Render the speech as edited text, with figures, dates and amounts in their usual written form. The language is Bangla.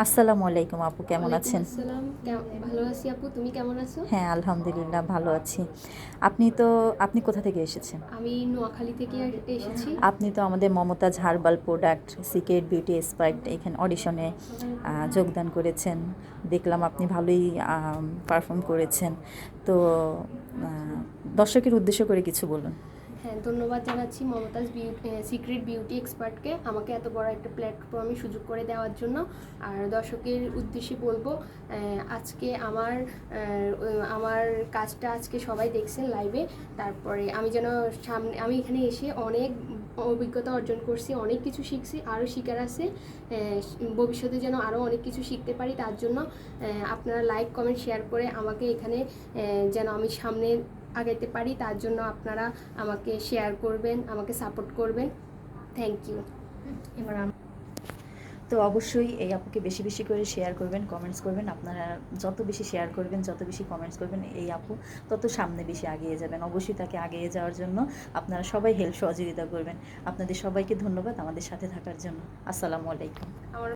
আসসালামু আলাইকুম আপু, কেমন ওয়ালাইকুম আছেন? আসসালাম। ভালো আছি আপু, তুমি কেমন আছো? হ্যাঁ, আলহামদুলিল্লাহ ভালো আছি। আপনি কোথা থেকে এসেছেন? আমি নোয়াখালী থেকে এসেছি। আপনি তো আমাদের Mumtaz herbal product secret beauty expert এখানে অডিশনে যোগদান করেছেন। দেখলাম আপনি ভালোই পারফর্ম করেছেন। তো দর্শকের উদ্দেশ্য করে কিছু বলুন। হ্যাঁ, ধন্যবাদ জানাচ্ছি মমতাজ সিক্রেট বিউটি এক্সপার্টকে আমাকে এত বড় একটা প্ল্যাটফর্মে সুযোগ করে দেওয়ার জন্য। আর দর্শকের উদ্দেশ্যে বলবো, আজকে আমার কাজটা আজকে সবাই দেখছেন লাইভে। তারপরে আমি এখানে এসে অনেক অভিজ্ঞতা অর্জন করছি, অনেক কিছু শিখছি, আরও শিখার আছে। ভবিষ্যতে যেন আরও অনেক কিছু শিখতে পারি, তার জন্য আপনারা লাইক কমেন্ট শেয়ার করে আমাকে এখানে যেন আমি সামনে আগাইতে পারি, তার জন্য আপনারা আমাকে শেয়ার করবেন, আমাকে সাপোর্ট করবেন। Thank you. এবার তো অবশ্যই এই আপুকে বেশি বেশি করে শেয়ার করবেন, কমেন্টস করবেন। আপনারা যত বেশি শেয়ার করবেন, যত বেশি কমেন্টস করবেন, এই আপু তত সামনে বেশি এগিয়ে যাবেন। অবশ্যই তাকে এগিয়ে যাওয়ার জন্য আপনারা সবাই হেল্প সহযোগিতা করবেন। আপনাদের সবাইকে ধন্যবাদ আমাদের সাথে থাকার জন্য। আসসালামু আলাইকুম। আমার